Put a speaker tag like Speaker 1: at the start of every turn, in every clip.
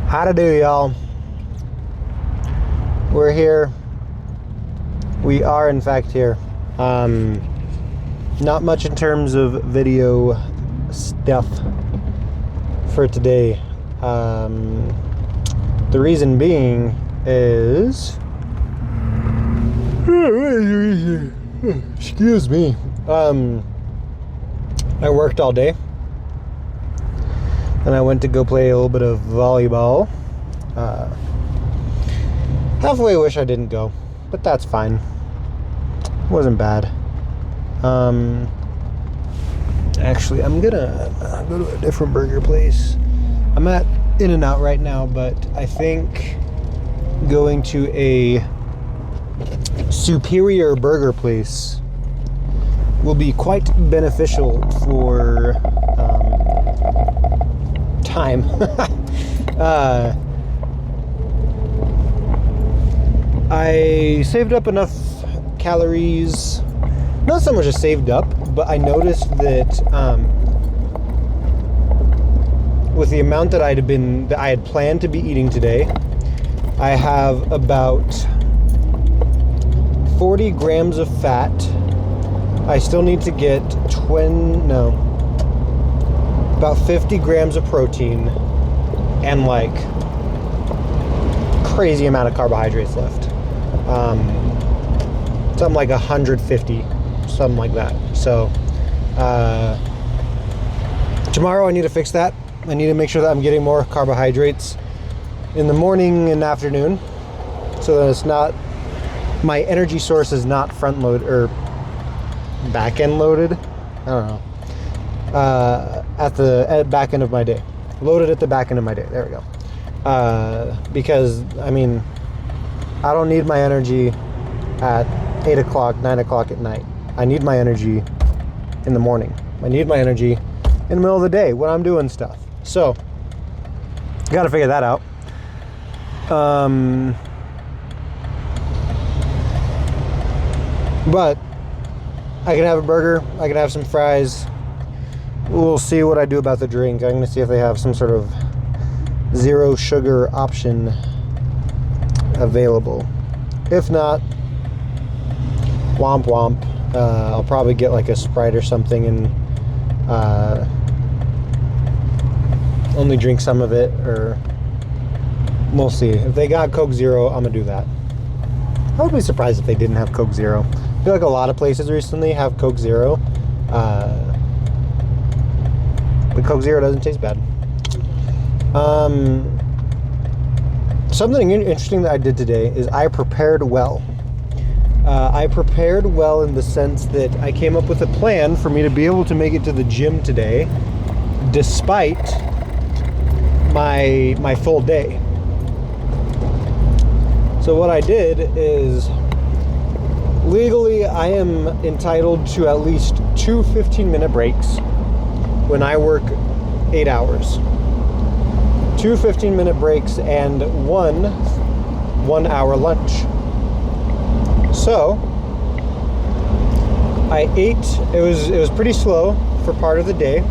Speaker 1: How to do, y'all? We're here. We are, in fact, here. Not much in terms of video stuff for today. The reason being is... Excuse me. I worked all day. And I went to go play a little bit of volleyball. Halfway wish I didn't go, but that's fine. It wasn't bad. Actually, I'm gonna go to a different burger place. I'm at In-N-Out right now, but I think going to a superior burger place will be quite beneficial for time. I saved up enough calories, not so much as saved up, but I noticed that with the amount that I had planned to be eating today, I have about 40 grams of fat. I still need to get about 50 grams of protein and like crazy amount of carbohydrates left. Something like 150, something like that. So tomorrow I need to fix that. I need to make sure that I'm getting more carbohydrates in the morning and afternoon, so that it's not, my energy source is not front load or back end loaded. I don't know. At the back end of my day. Loaded at the back end of my day. There we go. Because, I mean, I don't need my energy at 8 o'clock, 9 o'clock at night. I need my energy in the morning. I need my energy in the middle of the day when I'm doing stuff. So, got to figure that out. But I can have a burger. I can have some fries. We'll see what I do about the drink. I'm going to see if they have some sort of zero sugar option available. If not, womp womp. I'll probably get like a Sprite or something and only drink some of it, or we'll see. If they got Coke Zero, I'm going to do that. I would be surprised if they didn't have Coke Zero. I feel like a lot of places recently have Coke Zero. But Coke Zero doesn't taste bad. Something interesting that I did today is I prepared well. I prepared well in the sense that I came up with a plan for me to be able to make it to the gym today, despite my full day. So what I did is, legally I am entitled to at least 2 15-minute breaks when I work 8 hours. 2 15-minute breaks and one 1-hour lunch. So I ate. It was pretty slow for part of the day,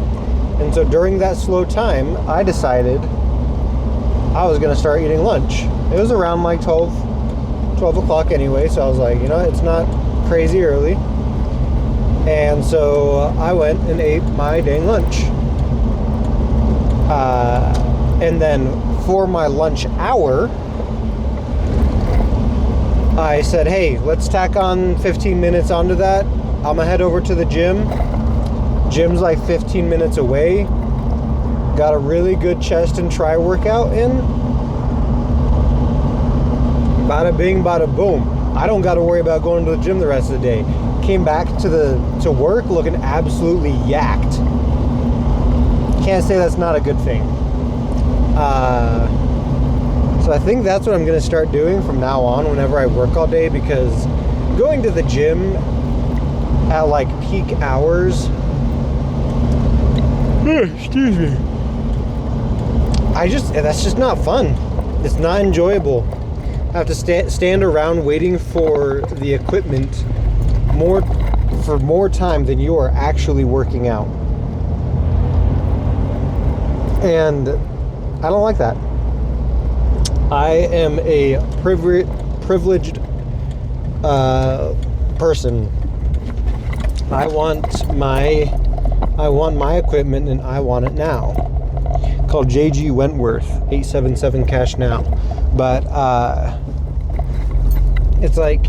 Speaker 1: and so during that slow time, I decided I was gonna start eating lunch. It was around like 12 o'clock anyway, so I was like, it's not crazy early. And so I went and ate my dang lunch. And then for my lunch hour, I said, hey, let's tack on 15 minutes onto that. I'm gonna head over to the gym. Gym's like 15 minutes away. Got a really good chest and tri workout in. Bada bing, bada boom. I don't got to worry about going to the gym the rest of the day. Came back to work looking absolutely yacked. Can't say that's not a good thing. So I think that's what I'm going to start doing from now on whenever I work all day, because going to the gym at like peak hours, excuse me, that's just not fun. It's not enjoyable. I have to stand around waiting for the equipment for more time than you are actually working out. And I don't like that. I am a privileged person. I want my equipment and I want it now. Called JG Wentworth, 877 cash now. But it's like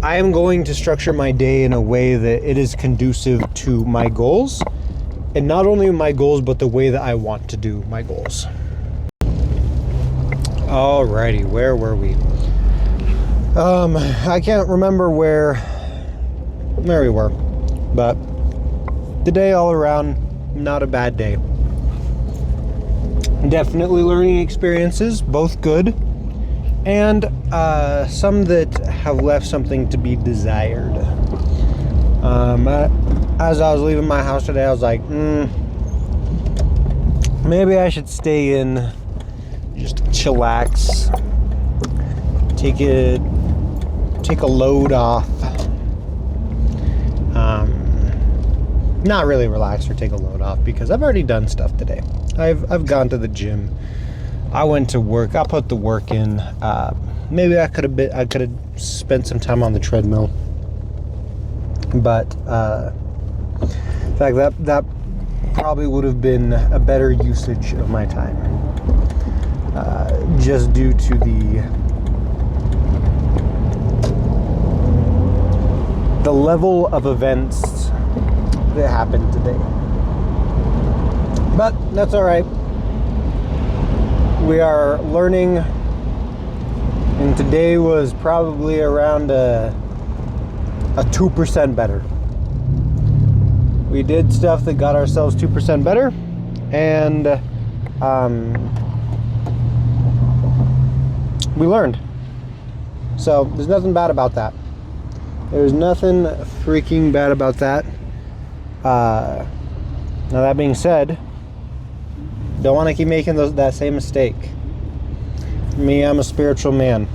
Speaker 1: I am going to structure my day in a way that it is conducive to my goals, and not only my goals but the way that I want to do my goals. Alrighty, where were we? I can't remember where we were, but the day all around, not a bad day. Definitely learning experiences, both good, and some that have left something to be desired. As I was leaving my house today, I was like, maybe I should stay in, just chillax, take a load off. Not really relax or take a load off, because I've already done stuff today. I've gone to the gym. I went to work. I put the work in. Maybe I could have spent some time on the treadmill. But in fact, that probably would have been a better usage of my time. Just due to the level of events that happened today. But that's all right. We are learning, and today was probably around a 2% better. We did stuff that got ourselves 2% better, and we learned. So there's nothing bad about that. There's nothing freaking bad about that. Now that being said, don't want to keep making that same mistake. Me, I'm a spiritual man.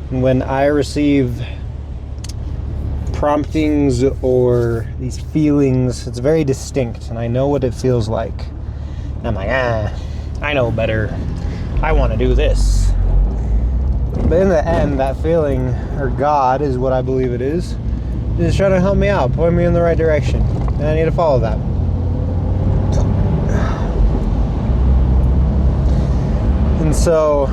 Speaker 1: When I receive promptings or these feelings, it's very distinct, and I know what it feels like. And I'm like, I know better. I want to do this. But in the end, that feeling, or God is what I believe it is trying to help me out, point me in the right direction. And I need to follow that. And so,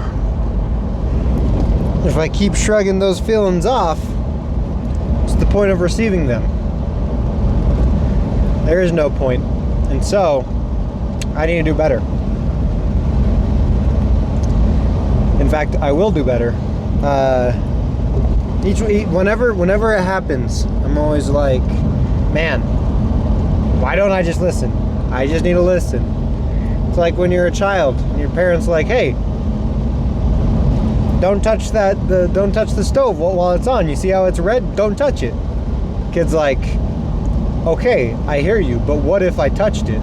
Speaker 1: if I keep shrugging those feelings off, what's the point of receiving them? There is no point. And so, I need to do better. In fact, I will do better. Whenever it happens, I'm always like, man, why don't I just listen? I just need to listen. It's like when you're a child and your parents are like, hey, don't touch the stove while it's on. You see how it's red? Don't touch it. Kid's like, okay, I hear you, but what if I touched it?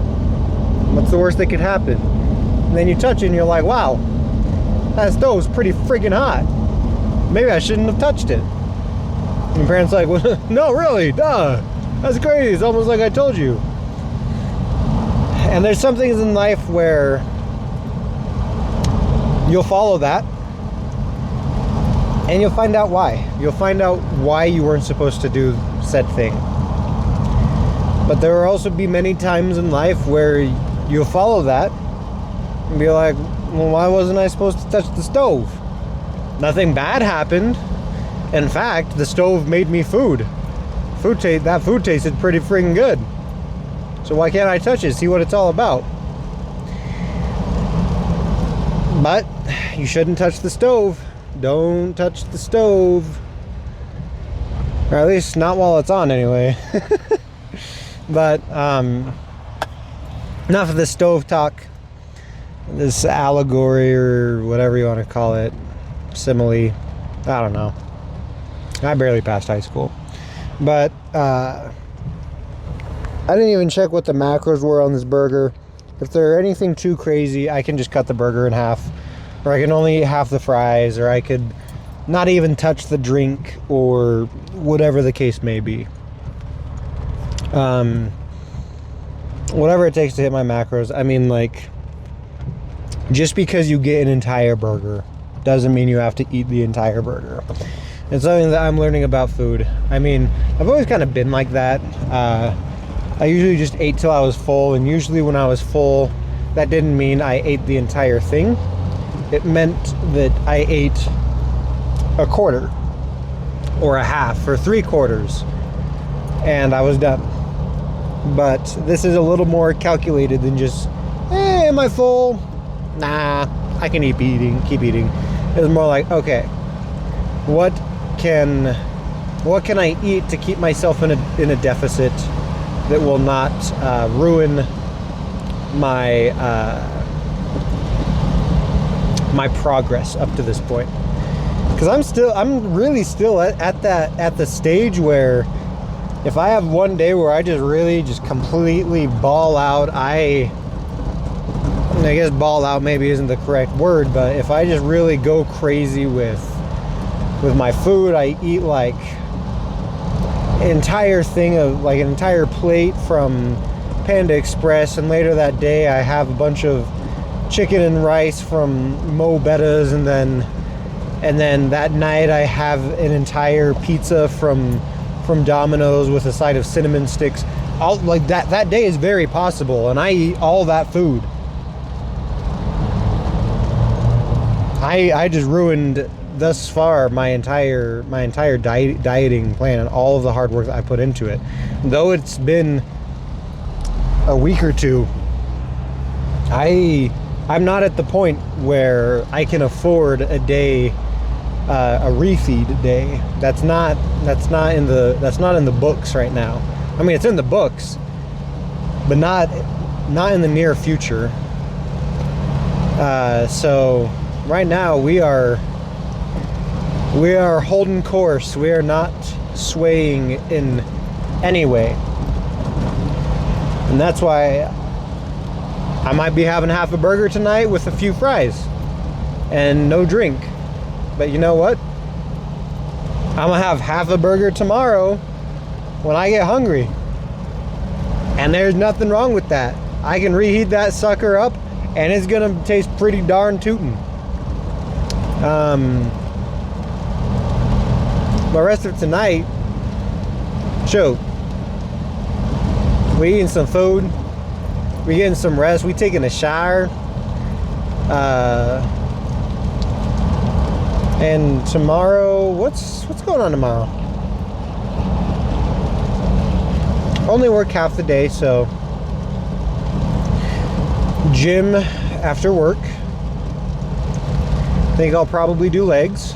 Speaker 1: What's the worst that could happen? And then you touch it and you're like, wow, that stove's pretty freaking hot. Maybe I shouldn't have touched it. And your parents like, well, no, really, duh. That's crazy. It's almost like I told you. And there's some things in life where you'll follow that, and you'll find out why. You'll find out why you weren't supposed to do said thing. But there will also be many times in life where you'll follow that and be like, well, why wasn't I supposed to touch the stove? Nothing bad happened. In fact, the stove made me food. That food tasted pretty freaking good. So why can't I touch it? See what it's all about. But you shouldn't touch the stove. Don't touch the stove. Or at least not while it's on anyway. But enough of this stove talk. This allegory or whatever you want to call it. Simile. I don't know. I barely passed high school. But I didn't even check what the macros were on this burger. If they're anything too crazy, I can just cut the burger in half. Or I can only eat half the fries. Or I could not even touch the drink. Or whatever the case may be. Whatever it takes to hit my macros. I mean, like, just because you get an entire burger doesn't mean you have to eat the entire burger. It's something that I'm learning about food. I mean, I've always kind of been like that. I usually just ate till I was full, and usually when I was full, that didn't mean I ate the entire thing. It meant that I ate a quarter, or a half, or 3/4, and I was done. But this is a little more calculated than just, am I full? Nah, I can keep eating. It's more like, okay, what can I eat to keep myself in a deficit that will not ruin my my progress up to this point? Because I'm really still at the stage where if I have one day where I just completely ball out, I guess ball out maybe isn't the correct word, but if I just really go crazy with my food, I eat like an entire thing of like an entire plate from Panda Express, and later that day I have a bunch of chicken and rice from Mo Betta's, and then that night I have an entire pizza from Domino's with a side of cinnamon sticks. Like that day is very possible, and I eat all that food. I just ruined thus far my entire dieting plan and all of the hard work that I put into it. Though it's been a week or two, I'm not at the point where I can afford a day, a refeed day. That's not in the books right now. I mean, it's in the books, but not in the near future. So right now we are holding course. We are not swaying in any way, and that's why I might be having half a burger tonight with a few fries and no drink. But you know what? I'm gonna have half a burger tomorrow when I get hungry. And there's nothing wrong with that. I can reheat that sucker up and it's gonna taste pretty darn tootin'. The rest of tonight, shoot, we eating some food, we getting some rest, we taking a shower, and tomorrow, what's going on tomorrow? Only work half the day, so gym after work. I think I'll probably do legs.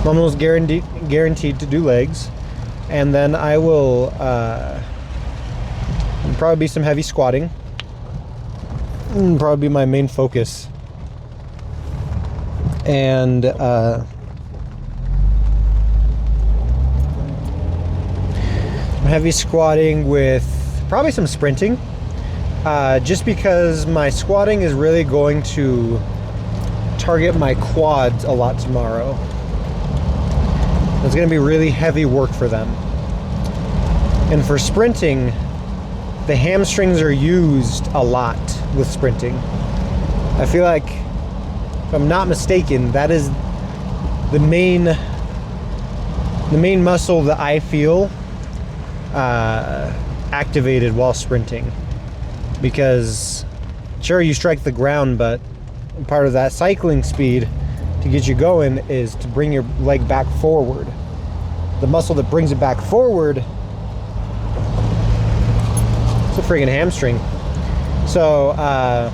Speaker 1: I'm almost guaranteed to do legs, and then I will probably be some heavy squatting. Probably be my main focus. And heavy squatting with probably some sprinting, just because my squatting is really going to target my quads a lot tomorrow. It's going to be really heavy work for them. And for sprinting, the hamstrings are used a lot with sprinting. I feel like, if I'm not mistaken, that is the main muscle that I feel activated while sprinting. Because sure, you strike the ground, but part of that cycling speed to get you going is to bring your leg back forward. The muscle that brings it back forward, it's a friggin' hamstring. So I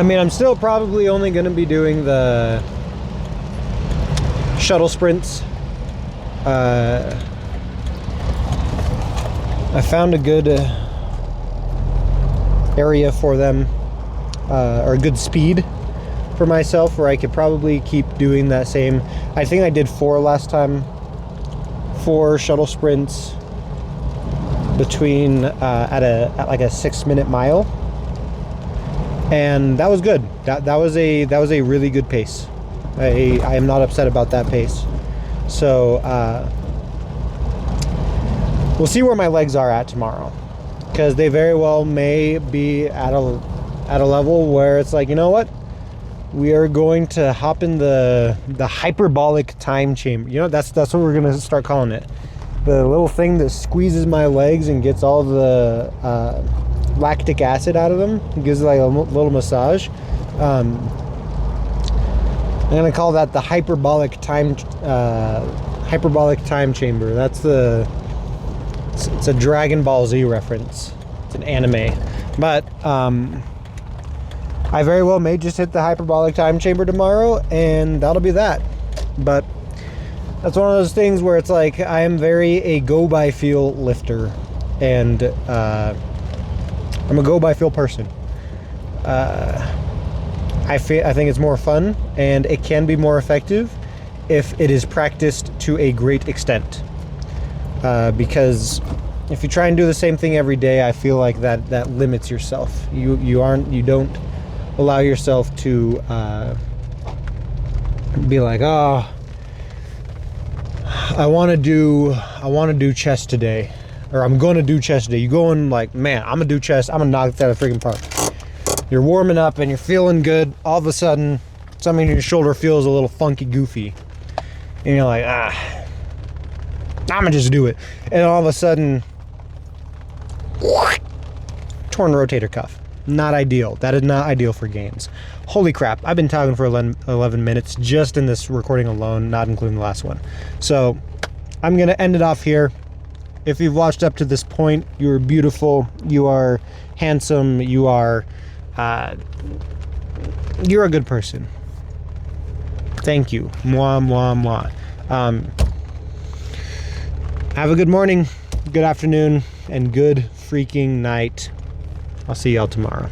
Speaker 1: mean, I'm still probably only going to be doing the shuttle sprints. I found a good area for them, or a good speed for myself, where I could probably keep doing that same. I think I did 4 last time, 4 shuttle sprints between at like a 6-minute mile, and that was good. That was a really good pace. I am not upset about that pace. So we'll see where my legs are at tomorrow, because they very well may be at a at a level where it's like, you know what? We are going to hop in the hyperbolic time chamber. You know, that's what we're gonna start calling it. The little thing that squeezes my legs and gets all the lactic acid out of them. It gives it like a little massage. I'm gonna call that the hyperbolic time chamber. That's it's a Dragon Ball Z reference. It's an anime, but I very well may just hit the hyperbolic time chamber tomorrow, and that'll be that. But that's one of those things where it's like I am very a go by feel lifter, and I'm a go by feel person. I think it's more fun, and it can be more effective if it is practiced to a great extent. Because if you try and do the same thing every day, I feel like that limits yourself. You don't allow yourself to be like, oh, I want to do chest today, or I'm going to do chest today. You go in like, man, I'm gonna do chest. I'm gonna knock that out of the freaking park. You're warming up and you're feeling good. All of a sudden, something in your shoulder feels a little funky, goofy, and you're like, I'm gonna just do it. And all of a sudden, torn rotator cuff. Not ideal. That is not ideal for gains. Holy crap, I've been talking for 11 minutes just in this recording alone, not including the last one. So I'm gonna end it off here. If you've watched up to this point, you're beautiful, you are handsome, you're a good person. Thank you. Mwah, mwah, mwah. Have a good morning, good afternoon, and good freaking night. I'll see y'all tomorrow.